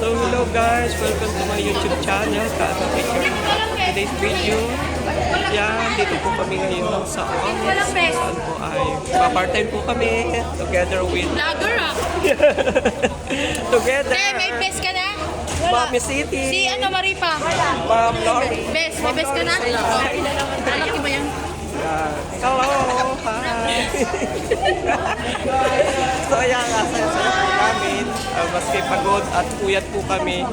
So hello guys, welcome to my YouTube channel, Kaagapi Journey. Today's video, dito po kami ngayon sa office. Saan po ay part-time po kami together with... Vlogger ah! Together! May best ka na? Mami City! Si Maripa? Ma'am Lori! Best? May best ka na? Lalaki ba yan? Hello! Hi! So ayan nga, saya-saya po namin. Maski pagod at puyat po kami,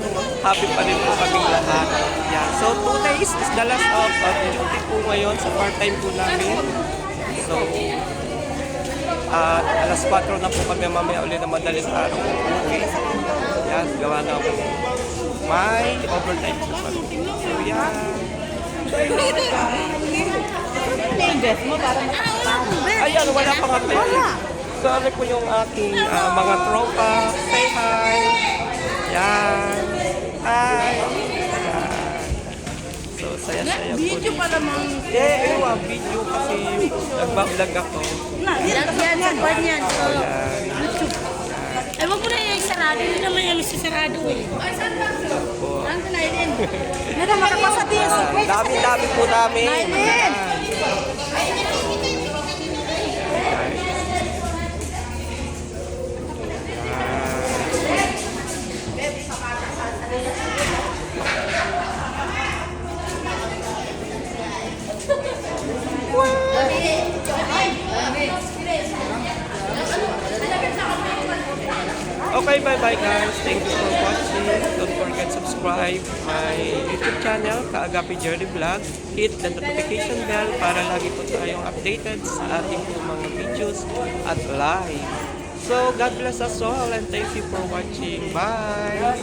happy pa rin po kaming lahat. Yeah. So 2 days is the last of duty po ngayon sa part-time po namin. So, alas 4 na po kami mamaya ulit na madaling araw. Okay. Yan, gawa na ako. May overtime po kami. So yan. Best mo para Ayan, wala pa nga pwede. Sorry po yung aking mga tropa. Say hi. Yan. Hi. Yan. So, saya-saya po. Video pa naman. Video kasi nagbablog ako. Yan, sa buwan yan. Ayan. Ay, wag mo na yung sarado. Yun naman yung sarado eh. Ay, saan ba? Po. Saan ka na yun? Nada, makapasa din. Dami-dami po namin. Nailin! Okay, bye-bye guys. Thank you for watching. Don't forget subscribe my YouTube channel, Kaagapi Journey Vlog. Hit the notification bell para lagi po tayong updated sa ating mga videos at live. So, God bless us all and thank you for watching. Bye!